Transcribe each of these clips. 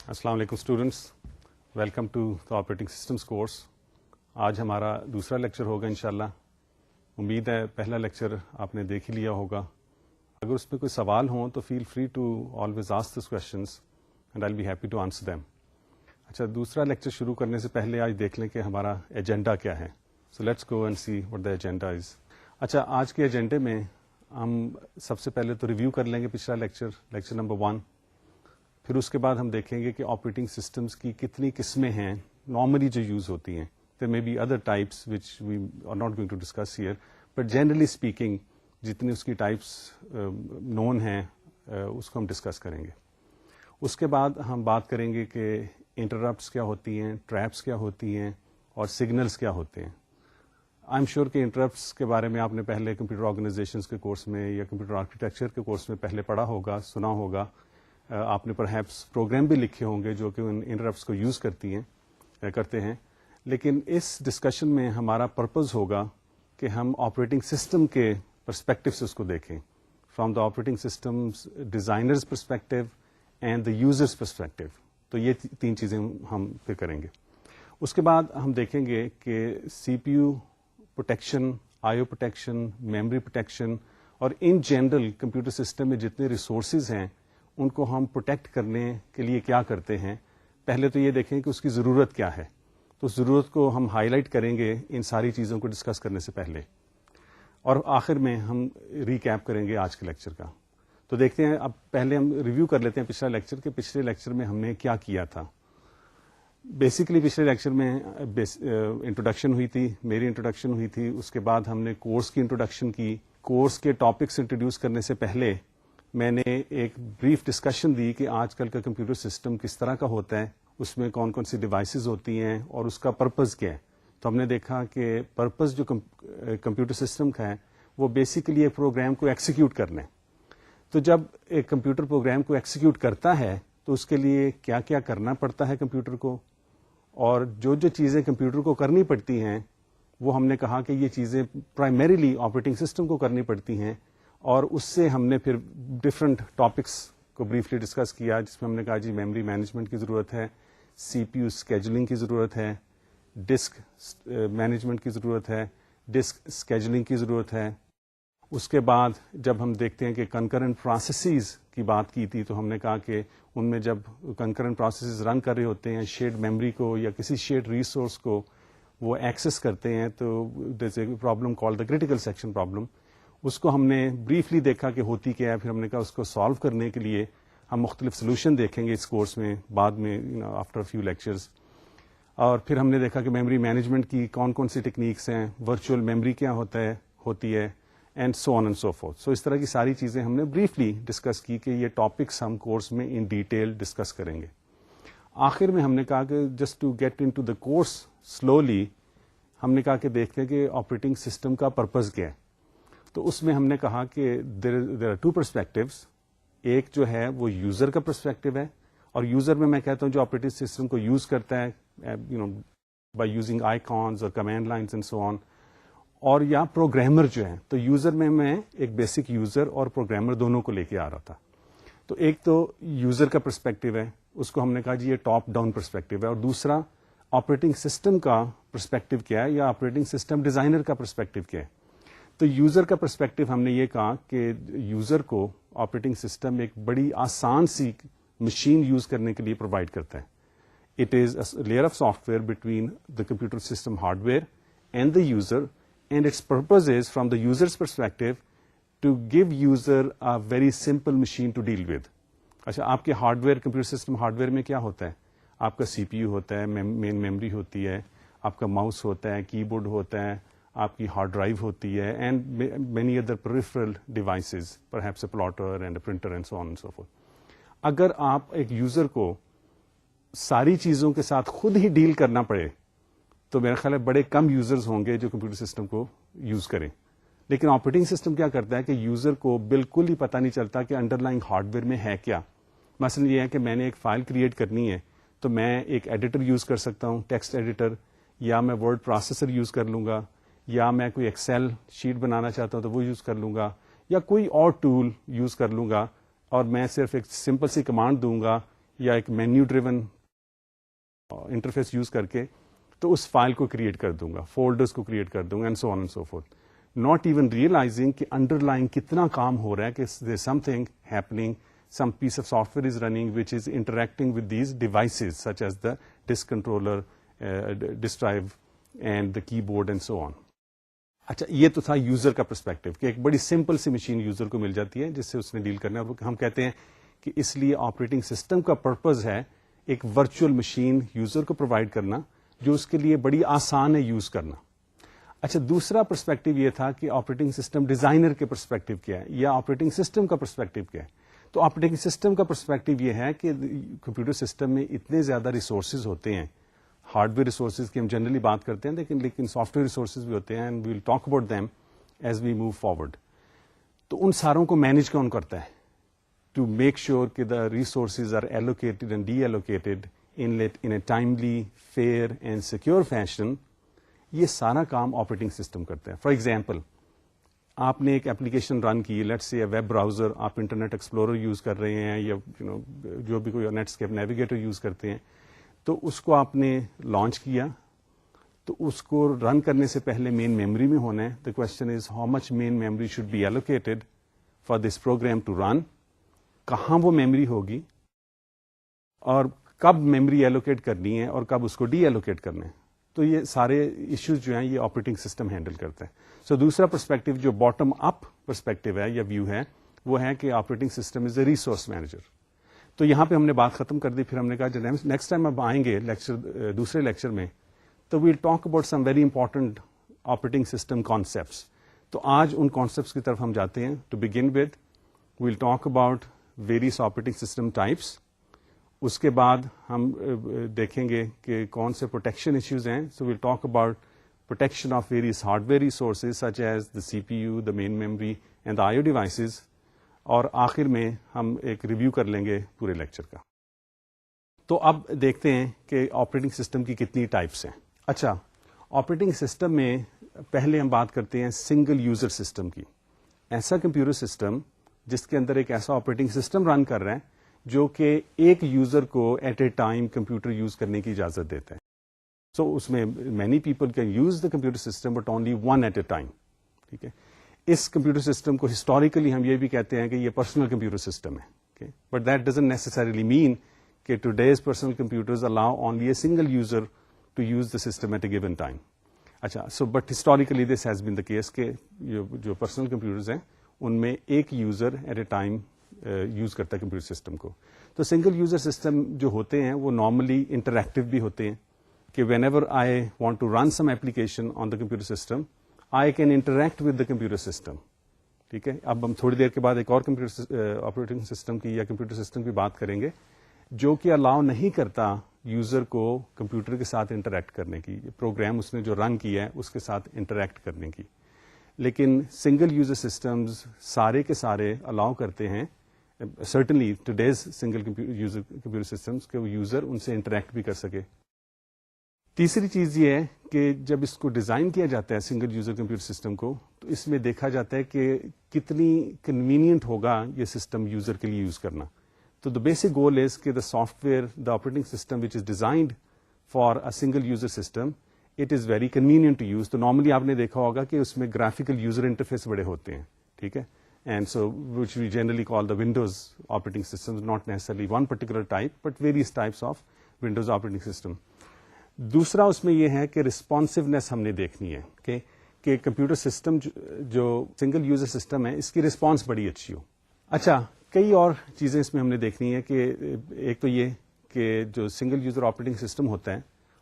السلام علیکم students, welcome to the operating systems course. آج ہمارا دوسرا لیکچر ہوگا انشاءاللہ. امید ہے پہلا لیکچر آپ نے دیکھ ہی لیا ہوگا. اگر اس میں کوئی سوال ہوں تو feel free to always ask these questions and I will be happy to answer them. اچھا، دوسرا لیکچر شروع کرنے سے پہلے آج دیکھ لیں کہ ہمارا ایجنڈا کیا ہے. So let's go and see what the agenda is. اچھا، آج کے ایجنڈے میں ہم سب سے پہلے تو ریویو کر لیں گے پچھلا لیکچر نمبر 1. پھر اس کے بعد ہم دیکھیں گے کہ آپریٹنگ سسٹمز کی کتنی قسمیں ہیں نارملی جو یوز ہوتی ہیں. There may be other types which we are not going to discuss here, but generally speaking جتنی اس کی ٹائپس نون ہیں اس کو ہم ڈسکس کریں گے. اس کے بعد ہم بات کریں گے کہ انٹرپٹس کیا ہوتی ہیں، ٹریپس کیا ہوتی ہیں اور سگنلس کیا ہوتے ہیں. آئی ایم شیور کہ انٹرپٹس کے بارے میں آپ نے پہلے کمپیوٹر آرگنائزیشنس کے کورس میں یا کمپیوٹر آرکیٹیکچر کے کورس میں پہلے پڑھا ہوگا، سنا ہوگا. آپ نے پرہیپس پروگرام بھی لکھے ہوں گے جو کہ ان انٹرپٹس کو یوز کرتے ہیں. لیکن اس ڈسکشن میں ہمارا پرپز ہوگا کہ ہم آپریٹنگ سسٹم کے پرسپیکٹو سے اس کو دیکھیں، from the operating systems designers perspective and the user's perspective. تو یہ تین چیزیں ہم پھر کریں گے. اس کے بعد ہم دیکھیں گے کہ سی پی یو پروٹیکشن، آئی او پروٹیکشن، میموری پروٹیکشن اور ان جنرل کمپیوٹر سسٹم میں جتنے ریسورسز ہیں ان کو ہم پروٹیکٹ کرنے کے لیے کیا کرتے ہیں. پہلے تو یہ دیکھیں کہ اس کی ضرورت کیا ہے. تو ضرورت کو ہم ہائی لائٹ کریں گے ان ساری چیزوں کو ڈسکس کرنے سے پہلے، اور آخر میں ہم ریکیپ کریں گے آج کے لیکچر کا. تو دیکھتے ہیں، اب پہلے ہم ریویو کر لیتے ہیں پچھلا لیکچر کہ پچھلے لیکچر میں ہم نے کیا کیا تھا. بیسیکلی پچھلے لیکچر میں انٹروڈکشن ہوئی تھی، میری انٹروڈکشن ہوئی تھی. اس کے بعد ہم نے کورس کی انٹروڈکشن کی. کورس کے ٹاپکس انٹروڈیوس کرنے سے پہلے میں نے ایک بریف ڈسکشن دی کہ آج کل کا کمپیوٹر سسٹم کس طرح کا ہوتا ہے، اس میں کون کون سی ڈیوائسز ہوتی ہیں اور اس کا پرپز کیا ہے. تو ہم نے دیکھا کہ پرپز جو کمپیوٹر سسٹم کا ہے وہ بیسیکلی ایک پروگرام کو ایکسیکیوٹ کرنا ہے. تو جب ایک کمپیوٹر پروگرام کو ایکسیکیوٹ کرتا ہے تو اس کے لیے کیا کیا کرنا پڑتا ہے کمپیوٹر کو، اور جو چیزیں کمپیوٹر کو کرنی پڑتی ہیں وہ ہم نے کہا کہ یہ چیزیں پرائمریلی آپریٹنگ سسٹم کو کرنی پڑتی ہیں. اور اس سے ہم نے پھر ڈفرنٹ ٹاپکس کو بریفلی ڈسکس کیا، جس میں ہم نے کہا جی میموری مینجمنٹ کی ضرورت ہے، سی پی یو اسکیجولنگ کی ضرورت ہے، ڈسک مینجمنٹ کی ضرورت ہے، ڈسک اسکیجولنگ کی ضرورت ہے. اس کے بعد جب ہم دیکھتے ہیں کہ کنکرنٹ پروسیسز کی بات کی تھی تو ہم نے کہا کہ ان میں جب کنکرنٹ پروسیسز رن کر رہے ہوتے ہیں شیئرڈ میموری کو یا کسی شیئرڈ ریسورس کو وہ ایکسس کرتے ہیں تو there a problem called the critical section problem. اس کو ہم نے بریفلی دیکھا کہ ہوتی کیا ہے. پھر ہم نے کہا اس کو سالو کرنے کے لیے ہم مختلف سولوشن دیکھیں گے اس کورس میں بعد میں آفٹر فیو لیکچرز. اور پھر ہم نے دیکھا کہ میموری مینجمنٹ کی کون کون سی ٹیکنیکس ہیں، ورچوئل میموری کیا ہوتی ہے and so on and so forth. So اس طرح کی ساری چیزیں ہم نے بریفلی ڈسکس کی کہ یہ ٹاپکس ہم کورس میں ان ڈیٹیل ڈسکس کریں گے. آخر میں ہم نے کہا کہ just to get into the course slowly ہم نے کہا کہ دیکھتے ہیں کہ آپریٹنگ سسٹم کا پرپز کیا ہے. تو اس میں ہم نے کہا کہ دیر آر ٹو پرسپیکٹوز. ایک جو ہے وہ یوزر کا پرسپیکٹو ہے، اور یوزر میں کہتا ہوں جو آپریٹنگ سسٹم کو یوز کرتا ہے بائی یوزنگ آئیکونز اور کمانڈ لائنز اینڈ سو آن، اور یا پروگرامر جو ہے. تو یوزر میں ایک بیسک یوزر اور پروگرامر دونوں کو لے کے آ رہا تھا. تو ایک تو یوزر کا پرسپیکٹو ہے، اس کو ہم نے کہا جی یہ ٹاپ ڈاؤن پرسپیکٹو ہے. اور دوسرا آپریٹنگ سسٹم کا پرسپیکٹو کیا ہے یا آپریٹنگ سسٹم ڈیزائنر کا پرسپیکٹو کیا ہے. تو یوزر کا پرسپیکٹو ہم نے یہ کہا کہ یوزر کو آپریٹنگ سسٹم ایک بڑی آسان سی مشین یوز کرنے کے لیے پرووائڈ کرتا ہے. It is a layer of software between the computer system hardware and the user, and its purpose is from the user's perspective to give user a very simple machine to deal with. اچھا، آپ کے hardware computer system hardware میں کیا ہوتا ہے؟ آپ کا سی P U ہوتا ہے، مین میموری ہوتی ہے، آپ کا ماؤس ہوتا ہے، کی بورڈ ہوتا ہے، آپ کی ہارڈ ڈرائیو ہوتی ہے، and many other peripheral devices, perhaps a platter and a printer and so on and so fourth. اگر آپ ایک یوزر کو ساری چیزوں کے ساتھ خود ہی ڈیل کرنا پڑے تو میرا خیال ہے بڑے کم یوزرز ہوں گے جو کمپیوٹر سسٹم کو یوز کریں. لیکن آپریٹنگ سسٹم کیا کرتا ہے کہ یوزر کو بالکل ہی پتہ نہیں چلتا کہ انڈر لائن ہارڈ ویئر میں ہے کیا. مثلا یہ ہے کہ میں نے ایک فائل کریٹ کرنی ہے تو میں ایک ایڈیٹر یوز کر سکتا ہوں، ٹیکسٹ ایڈیٹر، یا میں ورڈ پروسیسر یوز کر لوں گا، یا میں کوئی ایکسل شیٹ بنانا چاہتا ہوں تو وہ یوز کر لوں گا، یا کوئی اور ٹول یوز کر لوں گا، اور میں صرف ایک سمپل سی کمانڈ دوں گا یا ایک مینیو ڈریون انٹرفیس یوز کر کے تو اس فائل کو کریٹ کر دوں گا, فولڈرز کو کریٹ کر دوں گا, and so on and so forth, not even realizing کہ انڈر لائن کتنا کام ہو رہا ہے, کہ there something happening, some piece of software is running which is interacting with these devices such as the disk controller, disk drive and the keyboard and so on. اچھا, یہ تو تھا یوزر کا پرسپیکٹو کہ ایک بڑی simple سی machine user کو مل جاتی ہے جس سے اس نے ڈیل کرنا ہے, اور ہم کہتے ہیں کہ اس لیے آپریٹنگ سسٹم کا پرپز ہے ایک ورچوئل مشین یوزر کو پرووائڈ کرنا جو اس کے لیے بڑی آسان ہے یوز کرنا. اچھا, دوسرا پرسپیکٹو یہ تھا کہ آپریٹنگ سسٹم ڈیزائنر کے پرسپیکٹو کیا ہے یا آپریٹنگ سسٹم کا پرسپیکٹو کیا ہے. تو آپریٹنگ سسٹم کا پرسپیکٹو یہ ہے کہ کمپیوٹر سسٹم میں اتنے زیادہ ریسورسز ہوتے ہیں, ہارڈ ویئر ریسورسز کی ہم جنرلی بات کرتے ہیں, لیکن سافٹ ویئر ریسورسز بھی ہوتے ہیں, and we will talk about them as we move forward. تو ان ساروں کو مینج کون کرتا ہے ٹو میک شیور کہ the resources are allocated and deallocated in a timely, fair and secure fashion. یہ سارا کام آپریٹنگ سسٹم کرتا ہے. فار ایگزامپل, آپ نے ایک اپلیکیشن رن کی, لیٹس سے ویب براؤزر, آپ انٹرنیٹ ایکسپلورر یوز کر رہے ہیں یا جو بھی کوئی نیٹ اسکیپ نیویگیٹر یوز کرتے ہیں, تو اس کو آپ نے لانچ کیا, تو اس کو رن کرنے سے پہلے مین میموری میں ہونا ہے. The question is how much main memory should be allocated for this program to run, کہاں وہ میموری ہوگی اور کب میموری ایلوکیٹ کرنی ہے اور کب اس کو ڈی ایلوکیٹ کرنا ہے. تو یہ سارے ایشوز جو ہیں یہ آپریٹنگ سسٹم ہینڈل کرتا ہے. سو دوسرا پرسپیکٹو جو باٹم اپ پرسپیکٹو ہے یا ویو ہے وہ ہے کہ operating system is a resource manager. تو یہاں پہ ہم نے بات ختم کر دی. پھر ہم نے کہا جب نیکسٹ ٹائم اب آئیں گے دوسرے لیکچر میں تو we'll talk about some very important operating system concepts. تو آج ان کانسیپٹس کی طرف ہم جاتے ہیں. To begin with we'll talk about various operating system types. اس کے بعد ہم دیکھیں گے کہ کون سے پروٹیکشن ایشوز ہیں. So we'll talk about protection of various hardware resources such as the CPU, the main memory and the IO devices. اور آخر میں ہم ایک ریویو کر لیں گے پورے لیکچر کا. تو اب دیکھتے ہیں کہ آپریٹنگ سسٹم کی کتنی ٹائپس ہیں. اچھا, آپریٹنگ سسٹم میں پہلے ہم بات کرتے ہیں سنگل یوزر سسٹم کی. ایسا کمپیوٹر سسٹم جس کے اندر ایک ایسا آپریٹنگ سسٹم رن کر رہا ہے جو کہ ایک یوزر کو at a time computer use کرنے کی اجازت دیتا ہے. سو اس میں many people can use the computer system but only one at a time. ٹھیک ہے, اس کمپیوٹر سسٹم کو ہسٹوریکلی ہم یہ بھی کہتے ہیں کہ یہ پرسنل کمپیوٹر سسٹم ہے. But that doesn't necessarily mean کہ today's personal computers allow only a single user to use the system at a given time. اچھا, so but historically this has been the case کہ جو personal computers ہیں ان میں ایک user at a time use کرتا ہے computer system کو. تو سنگل یوزر سسٹم جو ہوتے ہیں وہ نارملی انٹریکٹیو بھی ہوتے ہیں کہ whenever I want to run some application on the computer system I can interact with the computer system. ٹھیک ہے, اب ہم تھوڑی دیر کے بعد ایک اور کمپیوٹر آپریٹنگ سسٹم کی یا کمپیوٹر سسٹم کی بات کریں گے جو کہ الاؤ نہیں کرتا یوزر کو کمپیوٹر کے ساتھ انٹریکٹ کرنے کی, پروگرام اس نے جو رن کیا ہے اس کے ساتھ انٹریکٹ کرنے کی. لیکن سنگل یوزر سسٹمز سارے کے سارے الاؤ کرتے ہیں, certainly today's single user computer systems کہ وہ یوزر ان سے انٹریکٹ بھی کر سکے. تیسری چیز یہ ہے کہ جب اس کو ڈیزائن کیا جاتا ہے سنگل یوزر کمپیوٹر سسٹم کو تو اس میں دیکھا جاتا ہے کہ کتنی کنوینئنٹ ہوگا یہ سسٹم یوزر کے لیے یوز کرنا. تو دا بیسک گول از کہ the software the operating system which is designed for a single user system it is very convenient to use. تو نارملی آپ نے دیکھا ہوگا کہ اس میں گرافیکل یوزر انٹرفیس بڑے ہوتے ہیں. ٹھیک ہے, and so which we generally call the Windows operating system, not necessarily one particular type but various types of Windows operating system. دوسرا اس میں یہ ہے کہ رسپانسونیس ہم نے دیکھنی ہے کہ کمپیوٹر سسٹم جو سنگل یوزر سسٹم ہے اس کی رسپانس بڑی اچھی ہو. اچھا, کئی اور چیزیں اس میں ہم نے دیکھنی ہے کہ ایک تو یہ کہ جو سنگل یوزر آپریٹنگ سسٹم ہوتا ہے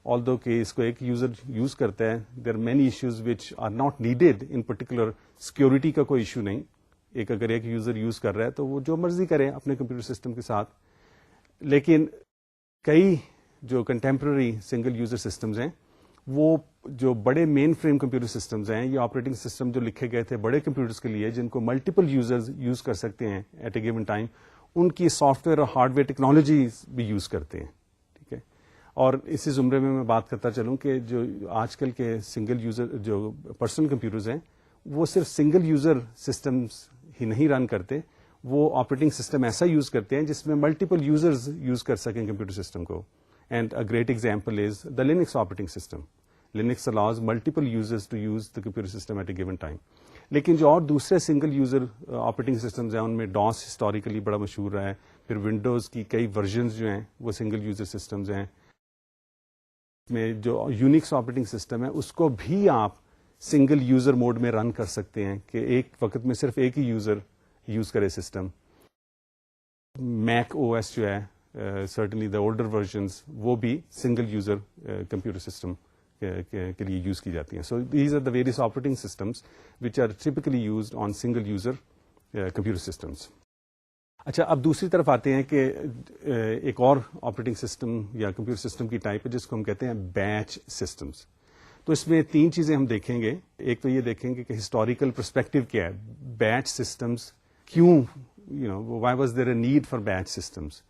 آلدو کہ اس کو ایک یوزر یوز کرتا ہے there are many issues which are not needed in particular. Security کا کوئی ایشو نہیں, اگر ایک یوزر یوز کر رہا ہے تو وہ جو مرضی کرے اپنے کمپیوٹر سسٹم کے ساتھ. لیکن کئی جو کنٹمپرری سنگل یوزر سسٹمز ہیں وہ جو بڑے مین فریم کمپیوٹر سسٹمز ہیں یہ آپریٹنگ سسٹم جو لکھے گئے تھے بڑے کمپیوٹرز کے لیے جن کو ملٹیپل یوزرز یوز کر سکتے ہیں ایٹ اے گیون ٹائم, ان کی سافٹ ویئر اور ہارڈ ویئر ٹیکنالوجیز بھی یوز کرتے ہیں. ٹھیک ہے, اور اسی زمرے میں بات کرتا چلوں کہ جو آج کل کے سنگل یوزر جو پرسنل کمپیوٹرز ہیں وہ صرف سنگل یوزر سسٹمز ہی نہیں رن کرتے, وہ آپریٹنگ سسٹم ایسا یوز کرتے ہیں جس میں ملٹیپل یوزرز یوز کر سکیں کمپیوٹر سسٹم کو. And a great example is the Linux operating system. Linux allows multiple users to use the computer system at a given time. لیکن جو اور دوسرے سنگل یوزر آپریٹنگ سسٹمز ہیں ان میں ڈاس ہسٹوریکلی بڑا مشہور رہا ہے. پھر ونڈوز کی کئی ورژنز جو ہیں وہ سنگل یوزر سسٹمز ہیں. میں جو یونکس آپریٹنگ سسٹم ہے اس کو بھی آپ سنگل یوزر موڈ میں رن کر سکتے ہیں کہ ایک وقت میں صرف ایک ہی یوزر یوز کرے سسٹم. میک او ایس جو ہے سرٹنلی دا اولڈر ورژنز وہ بھی سنگل یوزر کمپیوٹر سسٹم کے لیے یوز کی جاتی ہیں. So these are the various operating systems which are typically used on single user computer systems. اچھا اب دوسری طرف آتے ہیں کہ ایک اور آپریٹنگ سسٹم یا کمپیوٹر سسٹم کی ٹائپ ہے جس کو ہم کہتے ہیں بیچ سسٹمز. تو اس میں تین چیزیں ہم دیکھیں گے. ایک تو یہ دیکھیں گے کہ ہسٹوریکل پرسپیکٹو کیا ہے, بیچ سسٹمز کیوں, why was there a need for batch systems.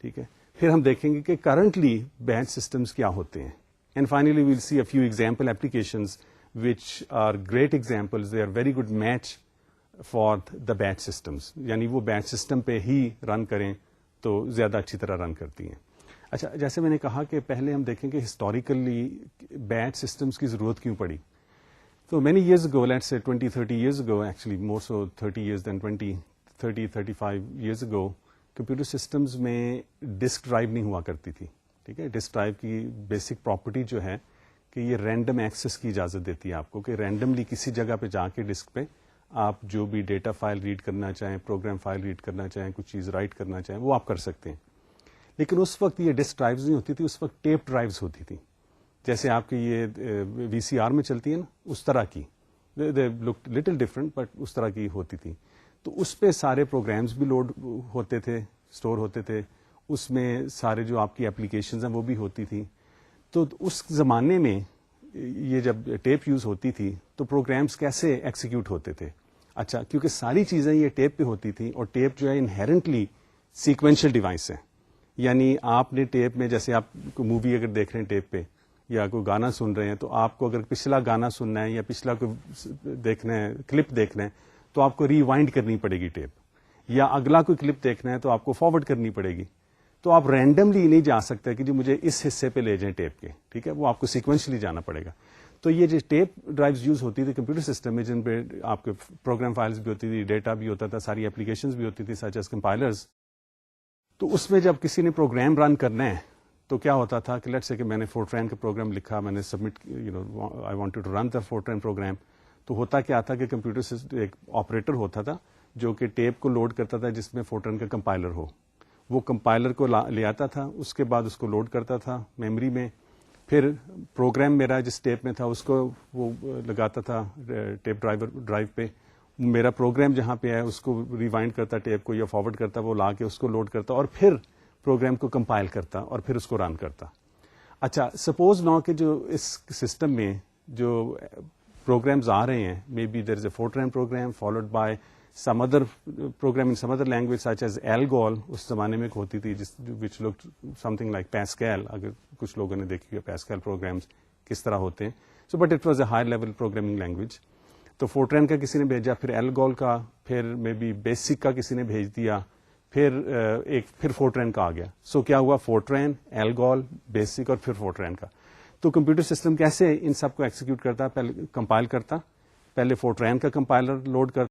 ٹھیک ہے, پھر ہم دیکھیں گے کہ کرنٹلی بیچ سسٹمز کیا ہوتے ہیں. And finally we'll see a few example applications which are great examples, they are very good match for the batch systems. یعنی وہ بیچ سسٹم پہ ہی رن کریں تو زیادہ اچھی طرح رن کرتی ہیں. اچھا, جیسے میں نے کہا کہ پہلے ہم دیکھیں کہ ہسٹوریکلی بیچ سسٹمز کی ضرورت کیوں پڑی. تو many years ago, let's say 20-30 years ago, actually more so 30 years then 30-35 years ago, computer systems میں ڈسک ڈرائیو نہیں ہوا کرتی تھی. ٹھیک ہے, ڈسک ڈرائیو کی بیسک پراپرٹی جو ہے کہ یہ رینڈم ایکسس کی اجازت دیتی ہے آپ کو, کہ رینڈملی کسی جگہ پہ جا کے ڈسک پہ آپ جو بھی ڈیٹا فائل ریڈ کرنا چاہیں, پروگرام فائل ریڈ کرنا چاہیں, کچھ چیز رائٹ کرنا چاہیں, وہ آپ کر سکتے ہیں. لیکن اس وقت یہ ڈسک ڈرائیوز نہیں ہوتی تھی, اس وقت ٹیپ ڈرائیوز ہوتی تھی, جیسے آپ کی یہ وی سی آر میں چلتی ہے نا, اس طرح کی. دے لک لٹل ڈفرنٹ بٹ اس طرح کی ہوتی تھی. تو اس پہ سارے پروگرامز بھی لوڈ ہوتے تھے, اسٹور ہوتے تھے, اس میں سارے جو آپ کی اپلیکیشنز ہیں وہ بھی ہوتی تھیں. تو اس زمانے میں یہ جب ٹیپ یوز ہوتی تھی تو پروگرامز کیسے ایکسیکیوٹ ہوتے تھے. اچھا, کیونکہ ساری چیزیں یہ ٹیپ پہ ہوتی تھیں, اور ٹیپ جو ہے انہیرنٹلی سیکوینشل ڈیوائس ہے. یعنی آپ نے ٹیپ میں, جیسے آپ کو مووی اگر دیکھ رہے ہیں ٹیپ پہ یا کوئی گانا سن رہے ہیں, تو آپ کو اگر پچھلا گانا سننا ہے یا پچھلا کوئی دیکھنا ہے, کلپ دیکھنا ہے, تو آپ کو ریوائنڈ کرنی پڑے گی ٹیپ, یا اگلا کوئی کلپ دیکھنا ہے تو آپ کو فارورڈ کرنی پڑے گی. تو آپ رینڈملی نہیں جا سکتے کہ جی مجھے اس حصے پہ لے جائیں ٹیپ کے. ٹھیک ہے, وہ آپ کو سیکوینشلی جانا پڑے گا. تو یہ جو ٹیپ ڈرائیوز یوز ہوتی تھی کمپیوٹر سسٹم میں, جن پہ آپ کے پروگرام فائلز بھی ہوتی تھی, ڈیٹا بھی ہوتا تھا, ساری اپلیکیشنز بھی ہوتی تھی سچ ایز کمپائلرز. تو اس میں جب کسی نے پروگرام رن کرنا ہے تو کیا ہوتا تھا کہ لیٹس سے کہ میں نے فورٹرین کا پروگرام لکھا, میں نے submit, I wanted to run the Fortran program. تو ہوتا کیا تھا کہ کمپیوٹر سسٹم ایک آپریٹر ہوتا تھا جو کہ ٹیپ کو لوڈ کرتا تھا جس میں فورٹرین کا کمپائلر ہو. وہ کمپائلر کو لے آتا تھا, اس کے بعد اس کو لوڈ کرتا تھا میموری میں. پھر پروگرام میرا جس ٹیپ میں تھا اس کو وہ لگاتا تھا ٹیپ ڈرائیو پہ. میرا پروگرام جہاں پہ ہے اس کو ریوائنڈ کرتا ٹیپ کو یا فارورڈ کرتا, وہ لا کے اس کو لوڈ کرتا اور پھر پروگرام کو کمپائل کرتا اور پھر اس کو رن کرتا. اچھا, سپوز نو کہ جو اس سسٹم میں جو پروگرامز آ رہے ہیں, may be there is a Fortran program followed by some other program in some other language such as ALGOL. اس زمانے میں ایک ہوتی تھی جس which look something like Pascal. اگر کچھ لوگوں نے دیکھی ہے پیسکیل پروگرامز کس طرح ہوتے ہیں. So but it was a high level programming language. تو فورٹرین کا کسی نے بھیجا, پھر ایلگول کا, پھر مے بی بیسک کا کسی نے بھیج دیا, پھر فورٹرین کا آ گیا. سو کیا ہوا, فورٹرین, ایلگول, بیسک اور پھر فورٹرین کا. تو کمپیوٹر سسٹم کیسے ان سب کو ایکسیکیوٹ کرتا, پہلے کمپائل کرتا, پہلے فورٹرین کا کمپائلر لوڈ کرتا,